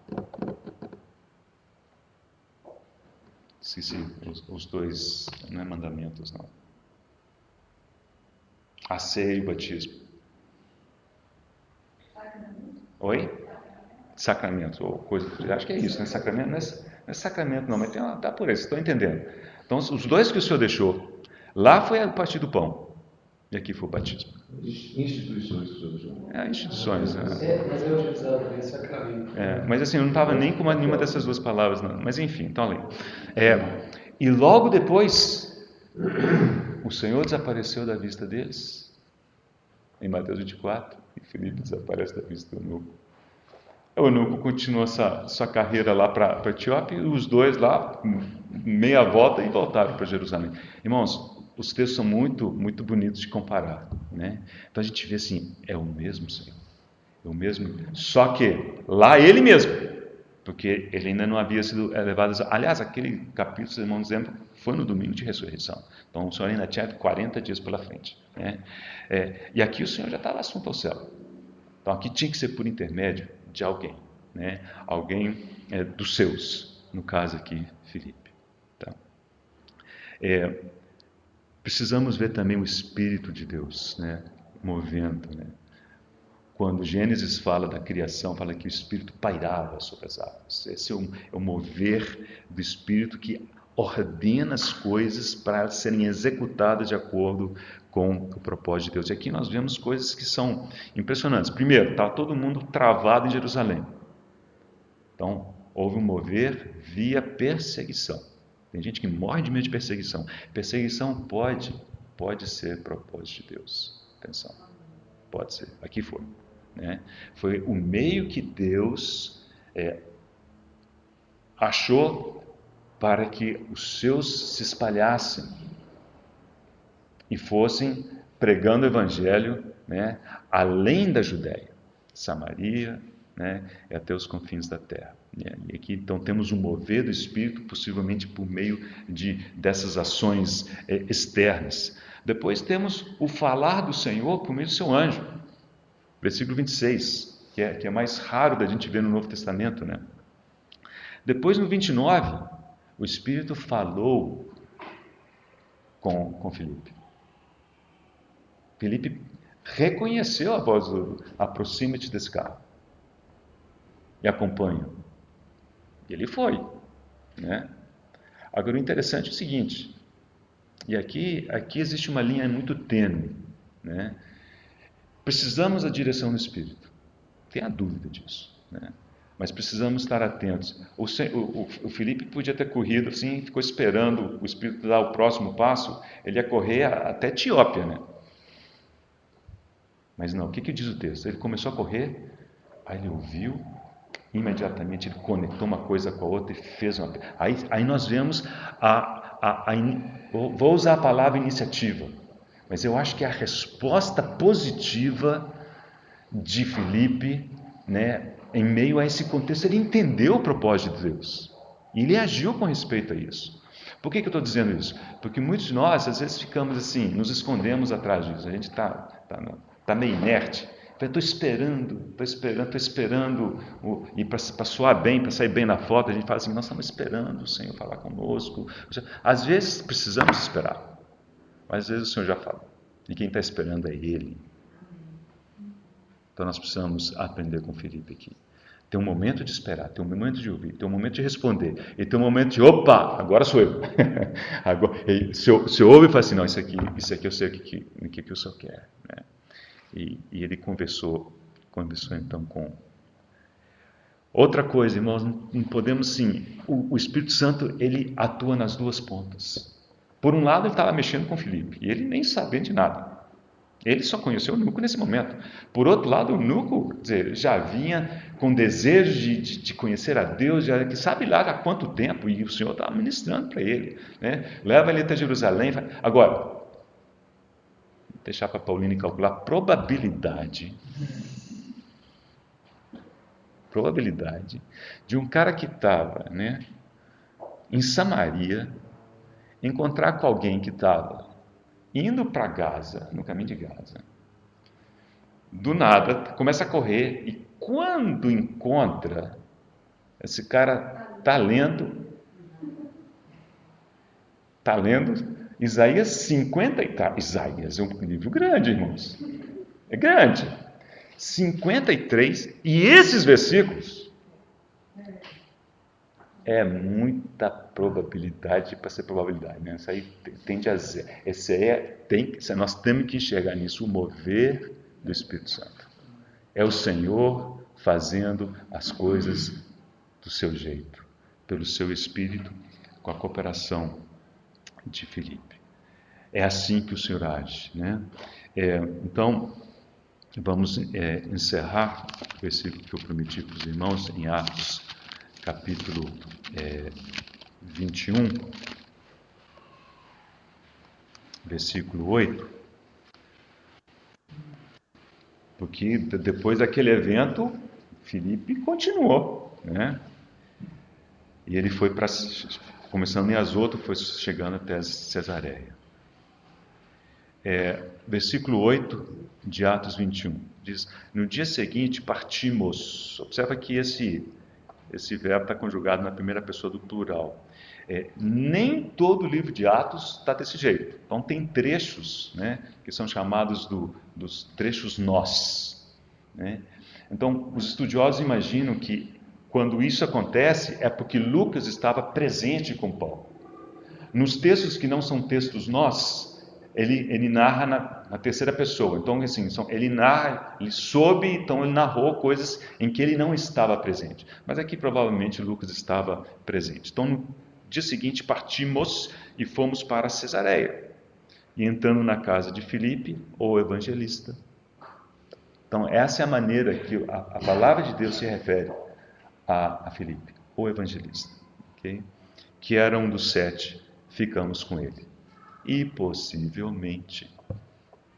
Esqueci os dois, não é mandamentos, não. A ceia e o batismo. Sacramento. Oi? Sacramento, ou coisa, acho que é isso, né? Sacramento não é sacramento, não, mas tá por aí, vocês estão entendendo. Então, os dois que o Senhor deixou, lá foi o partir do pão, e aqui foi o batismo.
Instituições que o Senhor deixou.
Instituições.
Mas é utilizado em sacramento.
Mas assim, eu não estava nem com nenhuma dessas duas palavras, não. Mas enfim, então ali. E logo depois, o Senhor desapareceu da vista deles, em Mateus 24, e Filipe desaparece da vista do eunuco. O eunuco continuou sua carreira lá para a Etiópia, e os dois lá, meia volta, e voltaram para Jerusalém. Irmãos, os textos são muito, muito bonitos de comparar, né? Então a gente vê assim, é o mesmo Senhor, é o mesmo, só que lá ele mesmo, porque ele ainda não havia sido levado. Aliás, aquele capítulo, os irmãos dizendo, foi no domingo de ressurreição. Então o Senhor ainda tinha 40 dias pela frente, né? E aqui o Senhor já estava assunto ao céu. Então aqui tinha que ser por intermédio de alguém, né? Alguém dos seus, no caso aqui, Filipe. Tá? Precisamos ver também o Espírito de Deus, né? Movendo, né? Quando Gênesis fala da criação, fala que o Espírito pairava sobre as águas. Esse é o mover do Espírito que ordena as coisas para serem executadas de acordo com o propósito de Deus. E aqui nós vemos coisas que são impressionantes. Primeiro, está todo mundo travado em Jerusalém. Então, houve um mover via perseguição. Tem gente que morre de medo de perseguição. Perseguição pode ser propósito de Deus. Atenção. Pode ser. Aqui foi. Né? Foi o meio que Deus achou para que os seus se espalhassem e fossem pregando o Evangelho, né, além da Judéia, Samaria, né, e até os confins da terra. E aqui então temos um mover do Espírito, possivelmente por meio dessas ações externas. Depois temos o falar do Senhor por meio do seu anjo. Versículo 26, que é mais raro da gente ver no Novo Testamento, né? Depois, no 29, o Espírito falou com Filipe. Filipe reconheceu a voz do aproxima-te desse carro e acompanha. E ele foi, né? Agora, o interessante é o seguinte, e aqui existe uma linha muito tênue, né? Precisamos da direção do Espírito. Tenha dúvida disso, né? Mas precisamos estar atentos. O Filipe podia ter corrido assim, ficou esperando o Espírito dar o próximo passo, ele ia correr até Etiópia, né? Mas não, o que diz o texto? Ele começou a correr, aí ele ouviu, imediatamente ele conectou uma coisa com a outra e fez uma... Aí nós vemos vou usar a palavra iniciativa, mas eu acho que a resposta positiva de Filipe, né, em meio a esse contexto, ele entendeu o propósito de Deus. E ele agiu com respeito a isso. Por que eu estou dizendo isso? Porque muitos de nós, às vezes, ficamos assim, nos escondemos atrás disso. A gente está meio inerte. Estou esperando, e para soar bem, para sair bem na foto, a gente fala assim, nós estamos esperando o Senhor falar conosco. Às vezes precisamos esperar, mas às vezes o Senhor já falou. E quem está esperando é Ele. Então nós precisamos aprender com Filipe aqui. Tem um momento de esperar, tem um momento de ouvir, tem um momento de responder, e tem um momento de, opa, agora sou eu. Agora, se eu ouve e fala assim, não, isso aqui eu sei o que o Senhor quer, né? E ele conversou então com... Outra coisa, irmãos, não podemos sim, o Espírito Santo, ele atua nas duas pontas. Por um lado, ele estava mexendo com Filipe, e ele nem sabendo de nada. Ele só conheceu o eunuco nesse momento. Por outro lado, o eunuco, quer dizer, já vinha com desejo de conhecer a Deus, já que sabe lá há quanto tempo, e o Senhor estava ministrando para ele, né? Leva ele até Jerusalém. Agora, vou deixar para Pauline calcular a probabilidade de um cara que estava, né, em Samaria encontrar com alguém que estava indo para Gaza, no caminho de Gaza. Do nada, começa a correr e quando encontra, esse cara está lendo Isaías 50 e tal. Isaías é um livro grande, irmãos. É grande. 53, e esses versículos é muita probabilidade para ser probabilidade, né? Isso aí tende a ser. Nós temos que enxergar nisso o mover do Espírito Santo. É o Senhor fazendo as coisas do seu jeito, pelo seu Espírito, com a cooperação de Filipe. É assim que o Senhor age, né? Então, vamos encerrar o versículo que eu prometi para os irmãos em Atos, capítulo 21, versículo 8. Porque depois daquele evento, Filipe continuou, né? E ele foi começando em Azoto, foi chegando até Cesareia. Versículo 8 de Atos 21, diz: no dia seguinte partimos. Observa que esse verbo está conjugado na primeira pessoa do plural. Nem todo o livro de Atos está desse jeito. Então tem trechos, né, que são chamados dos trechos nós, né? Então os estudiosos imaginam que quando isso acontece é porque Lucas estava presente com Paulo. Nos textos que não são textos nós, ele narra na terceira pessoa. Então, assim, ele narrou coisas em que ele não estava presente. Mas aqui provavelmente Lucas estava presente. Então, no dia seguinte partimos e fomos para Cesareia. E entrando na casa de Filipe, o evangelista. Então, essa é a maneira que a palavra de Deus se refere a Filipe, o evangelista, okay? Que era um dos 7, ficamos com ele. E possivelmente,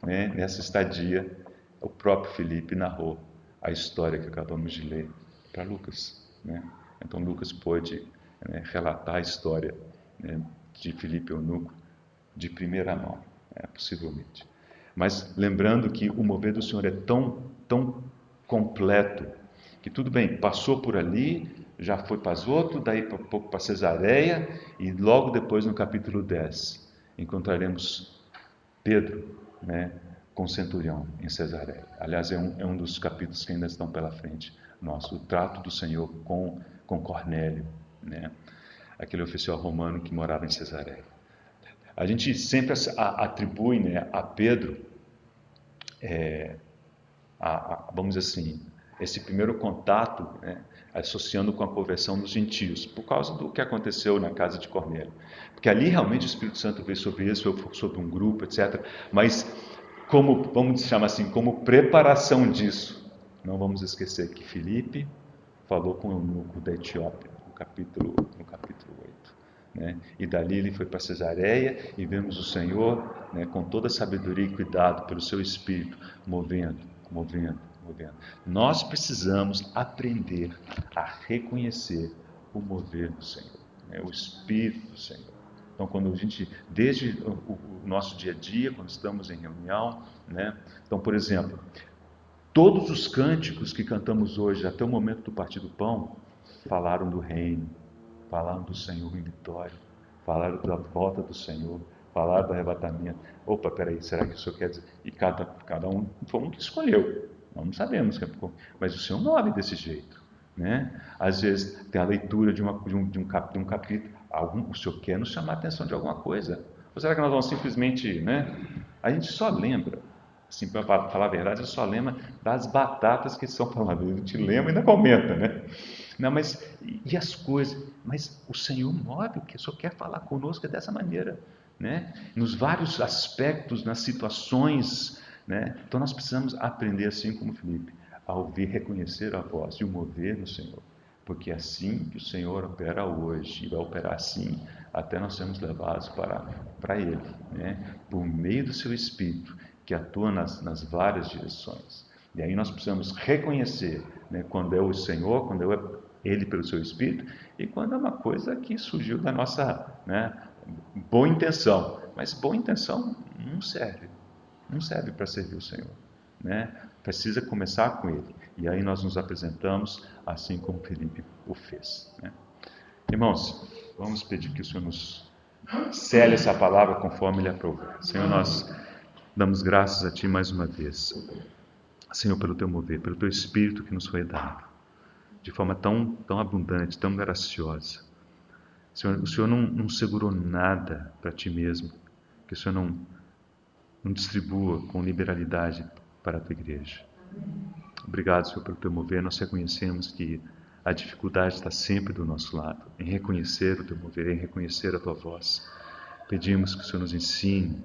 né, nessa estadia, o próprio Filipe narrou a história que acabamos de ler para Lucas, né? Então Lucas pôde, né, relatar a história, né, de Filipe eunuco de primeira mão, possivelmente. Mas lembrando que o mover do Senhor é tão completo, que tudo bem, passou por ali, já foi para Azoto, daí para Cesareia, e logo depois no capítulo 10, encontraremos Pedro, né, com o centurião em Cesareia. Aliás, é um dos capítulos que ainda estão pela frente nosso, o trato do Senhor com Cornélio, né, aquele oficial romano que morava em Cesareia. A gente sempre atribui, né, a Pedro, vamos dizer assim, esse primeiro contato, né, associando com a conversão dos gentios, por causa do que aconteceu na casa de Cornélio. Porque ali realmente o Espírito Santo veio sobre isso, veio sobre um grupo, etc. Mas, vamos chamar assim, como preparação disso, não vamos esquecer que Filipe falou com o eunuco da Etiópia, no capítulo 8. Né? E dali ele foi para Cesareia e vemos o Senhor, né, com toda a sabedoria e cuidado pelo seu Espírito, movendo. Nós precisamos aprender a reconhecer o mover do Senhor, né, o Espírito do Senhor. Então, quando a gente, desde o nosso dia a dia, quando estamos em reunião, né? Então, por exemplo, todos os cânticos que cantamos hoje, até o momento do partir do pão, falaram do reino, falaram do Senhor em vitória, falaram da volta do Senhor, falaram do arrebatamento. Opa, peraí, será que o Senhor quer dizer? E cada um foi um que escolheu. Nós não sabemos, mas o Senhor move desse jeito, né? Às vezes tem a leitura de um capítulo, o Senhor quer nos chamar a atenção de alguma coisa. Ou será que nós vamos simplesmente, né? A gente só lembra, assim, para falar a verdade, eu só lembro das batatas que são faladas. A gente lembra e ainda comenta, né? Não, mas e as coisas? Mas o Senhor move, o Senhor quer falar conosco dessa maneira, né? Nos vários aspectos, nas situações, né? Então nós precisamos aprender, assim como Filipe, a ouvir, reconhecer a voz e o mover no Senhor. Porque é assim que o Senhor opera hoje, e vai operar assim até nós sermos levados para Ele, né? Por meio do Seu Espírito, que atua nas várias direções. E aí nós precisamos reconhecer, né, quando é o Senhor, quando é Ele pelo Seu Espírito, e quando é uma coisa que surgiu da nossa, né, boa intenção. Mas boa intenção não serve para servir o Senhor, né? Precisa começar com Ele. E aí nós nos apresentamos assim como Filipe o fez, né? Irmãos, vamos pedir que o Senhor nos cele essa palavra conforme Ele aprovar. Senhor, nós damos graças a Ti mais uma vez, Senhor, pelo Teu mover, pelo Teu Espírito que nos foi dado, de forma tão abundante, tão graciosa. Senhor, o Senhor não segurou nada para Ti mesmo, que o Senhor não distribua com liberalidade para a Tua igreja. Obrigado, Senhor, pelo Teu mover. Nós reconhecemos que a dificuldade está sempre do nosso lado, em reconhecer o Teu mover, em reconhecer a Tua voz. Pedimos que o Senhor nos ensine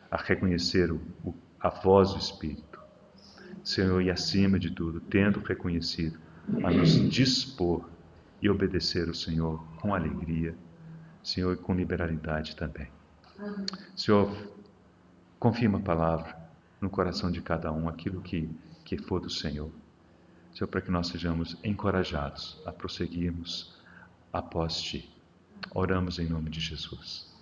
a reconhecer a voz do Espírito. Senhor, e acima de tudo, tendo reconhecido, a nos dispor e obedecer ao Senhor com alegria, Senhor, e com liberalidade também. Senhor, confirma a palavra no coração de cada um, aquilo que for do Senhor. Senhor, para que nós sejamos encorajados a prosseguirmos após Ti. Oramos em nome de Jesus.